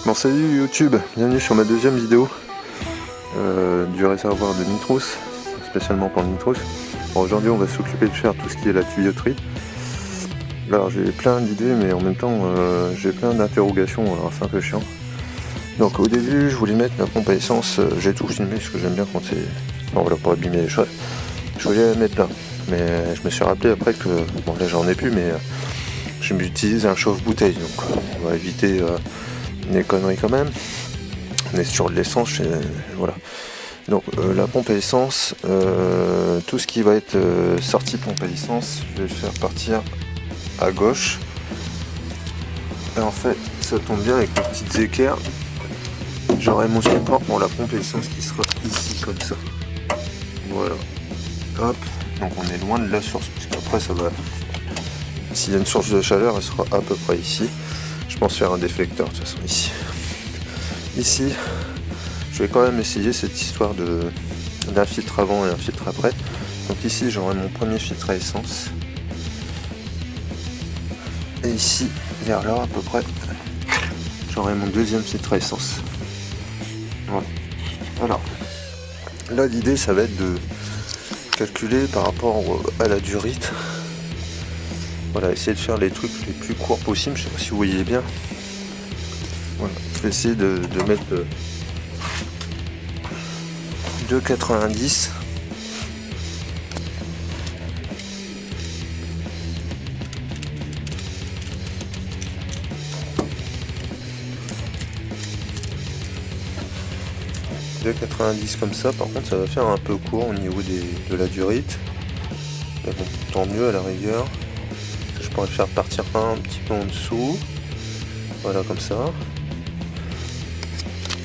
Bon, salut YouTube, bienvenue sur ma deuxième vidéo du réservoir de Nitrous, spécialement pour le Nitrous. Bon, aujourd'hui on va s'occuper de faire tout ce qui est la tuyauterie. Alors j'ai plein d'idées mais en même temps j'ai plein d'interrogations, alors c'est un peu chiant. Donc au début je voulais mettre la pompe à essence, j'ai tout filmé parce que j'aime bien quand c'est... Enfin voilà, pour abîmer les choses. Je voulais la mettre là, mais je me suis rappelé après que... Bon là j'en ai plus mais je m'utilise un chauffe-bouteille, donc on va éviter des conneries quand même. On est sur de l'essence, voilà. Donc la pompe à essence, tout ce qui va être sorti pompe à essence, je vais le faire partir à gauche. Et en fait, ça tombe bien avec les petites équerres. J'aurai mon support pour la pompe à essence qui sera ici comme ça. Voilà. Hop. Donc on est loin de la source, parce qu'après ça va. S'il y a une source de chaleur, elle sera à peu près ici. Je pense faire un déflecteur de toute façon ici. Ici, je vais quand même essayer cette histoire d'un filtre avant et un filtre après. Donc ici j'aurai mon premier filtre à essence. Et ici, vers là à peu près, j'aurai mon deuxième filtre à essence. Voilà. Alors, là l'idée ça va être de calculer par rapport à la durite. Voilà, essayer de faire les trucs les plus courts possibles. Je sais pas si vous voyez bien. Voilà, je vais essayer de mettre 2,90. Comme ça, par contre ça va faire un peu court au niveau de la durite, mais bon, tant mieux à la rigueur. Je pourrais le faire partir un petit peu en dessous, voilà, comme ça.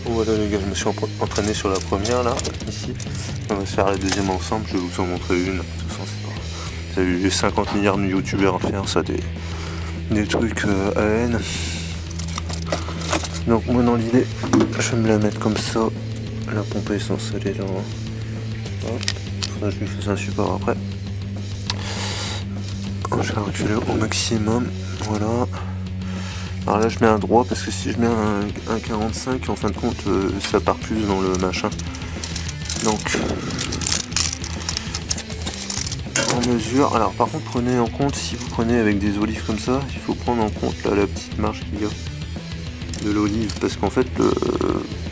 Voilà les gars, je me suis entraîné sur la première là, ici. On va se faire la deuxième ensemble, je vais vous en montrer une. De toute façon, c'est pas... J'ai 50 milliards de youtubeurs à faire ça, des trucs à haine. Donc moi dans l'idée, je vais me la mettre comme ça. La pompe à essence elle est là. Hop. Faudra que je lui fasse un support après. Je vais reculer au maximum. Voilà. Alors là je mets un droit parce que si je mets un 45, en fin de compte ça part plus dans le machin. Donc on mesure. Alors par contre prenez en compte, si vous prenez avec des olives comme ça, il faut prendre en compte là, la petite marge qu'il y a de l'olive, parce qu'en fait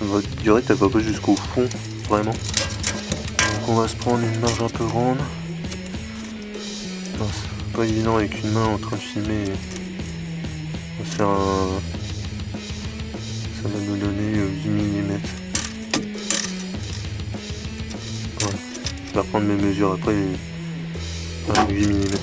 votre durite elle va pas jusqu'au fond vraiment. Donc on va se prendre une marge un peu grande. Non, c'est pas évident avec une main en train de filmer. On va faire un... Ça va nous donner 8 mm. Voilà. Je vais reprendre mes mesures après. 8 mm.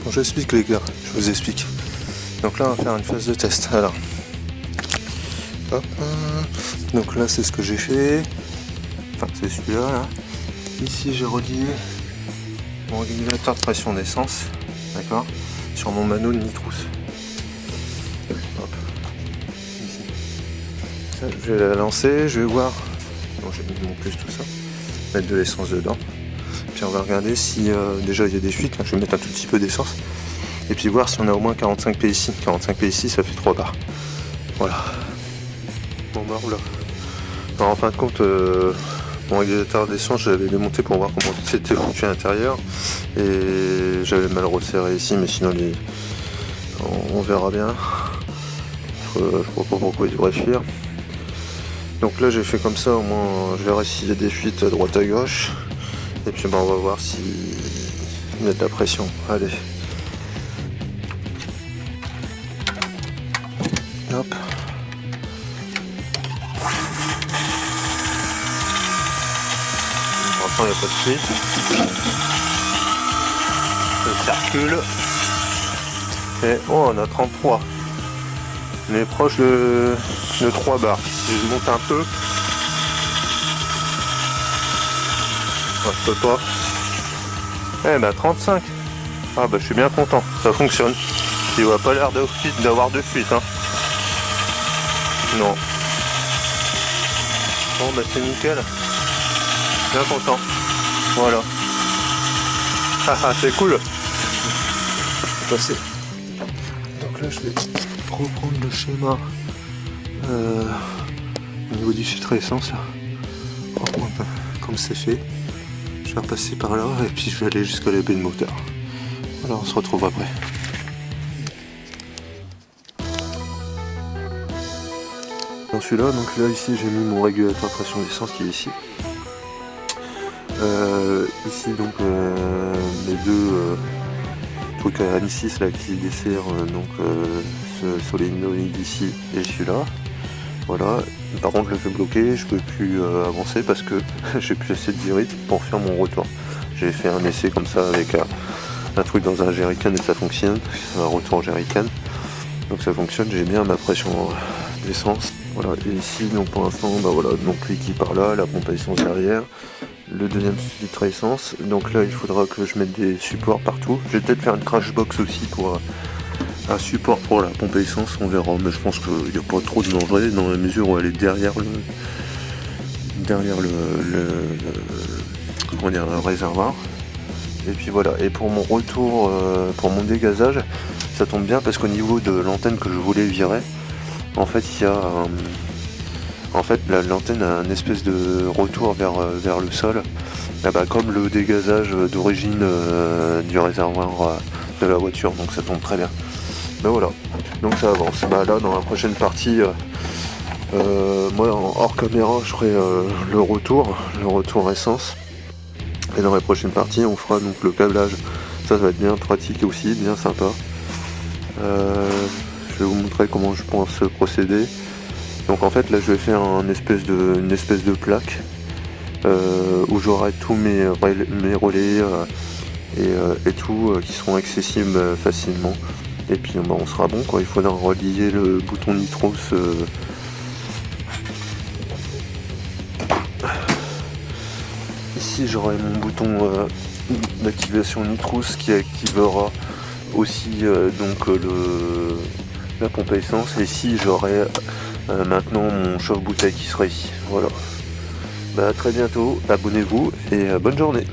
Bon, je explique les gars, je vous explique. Donc là on va faire une phase de test. Alors, hop, donc là c'est ce que j'ai fait. Enfin c'est celui-là là. Ici j'ai relié mon régulateur de pression d'essence, d'accord, sur mon mano de Nitrous. Hop. Ça, je vais la lancer, je vais voir. Bon, j'ai mis mon plus tout ça. Mettre de l'essence dedans. Puis on va regarder si déjà il y a des fuites. Là, je vais mettre un tout petit peu d'essence. Et puis voir si on a au moins 45 PSI. 45 PSI, ça fait 3 bars. Voilà. Bon, bah là. Alors, en fin de compte, mon régulateur d'essence, je l'avais démonté pour voir comment c'était foutu à l'intérieur. Et j'avais mal resserré ici, mais sinon on verra bien. Je vois pas pourquoi il devrait fuir. Donc là j'ai fait comme ça, au moins je verrai s'il y a des fuites à droite à gauche. Et puis on va voir s'il y a de la pression. Allez. Hop. Pour l'instant il n'y a pas de fuite. Ça circule. Et oh, on a 33. On est proche de 3 bars. Si je monte un peu. Oh, je peux pas. Eh ben 35. Ah bah je suis bien content. Ça fonctionne. Il voit pas l'air d'avoir de fuite. Hein. Non. Bon bah c'est nickel. Bien content. Voilà. Haha, c'est cool. Passer. Donc là je vais reprendre le schéma au niveau du filtre à essence là. Reprendre un peu comme c'est fait. Je vais repasser par là et puis je vais aller jusqu'à la baie de moteur. Voilà, on se retrouve après. Dans celui-là, donc là ici j'ai mis mon régulateur de pression d'essence qui est ici. Ici donc les deux trucs à N6 là qui desserrent donc ce solénoïde ici et celui-là. Voilà. Par contre je le fais bloquer, je peux plus avancer parce que j'ai plus assez de direct pour faire mon retour. J'ai fait un essai comme ça avec un truc dans un jerrycan et ça fonctionne. C'est un retour jerrycan. Donc ça fonctionne, j'ai bien ma pression d'essence. Voilà, et ici donc pour l'instant bah voilà, donc lui qui part là, la pompe à essence derrière, le deuxième filtre à essence. Donc là il faudra que je mette des supports partout. Je vais peut-être faire une crash box aussi pour un support pour la pompe à essence, on verra, mais je pense qu'il n'y a pas trop de danger dans la mesure où elle est derrière le comment dire, le réservoir. Et puis voilà, et pour mon retour, pour mon dégazage, ça tombe bien parce qu'au niveau de l'antenne que je voulais virer, en fait il y a l'antenne a une espèce de retour vers le sol, comme le dégazage d'origine du réservoir de la voiture, donc ça tombe très bien. Ben voilà, donc ça avance. Là dans la prochaine partie, moi en hors caméra je ferai le retour essence. Et dans la prochaine partie on fera donc le câblage. Ça va être bien pratique aussi, bien sympa. Je vais vous montrer comment je pense procéder. Donc en fait là je vais faire une espèce de plaque où j'aurai tous mes relais et tout qui seront accessibles facilement. Et puis on sera bon quoi. Il faudra relier le bouton Nitros ici j'aurai mon bouton d'activation Nitros qui activera aussi donc la pompe à essence. Et ici j'aurai maintenant mon chauffe-bouteille qui sera ici. Voilà. À très bientôt, abonnez-vous et bonne journée.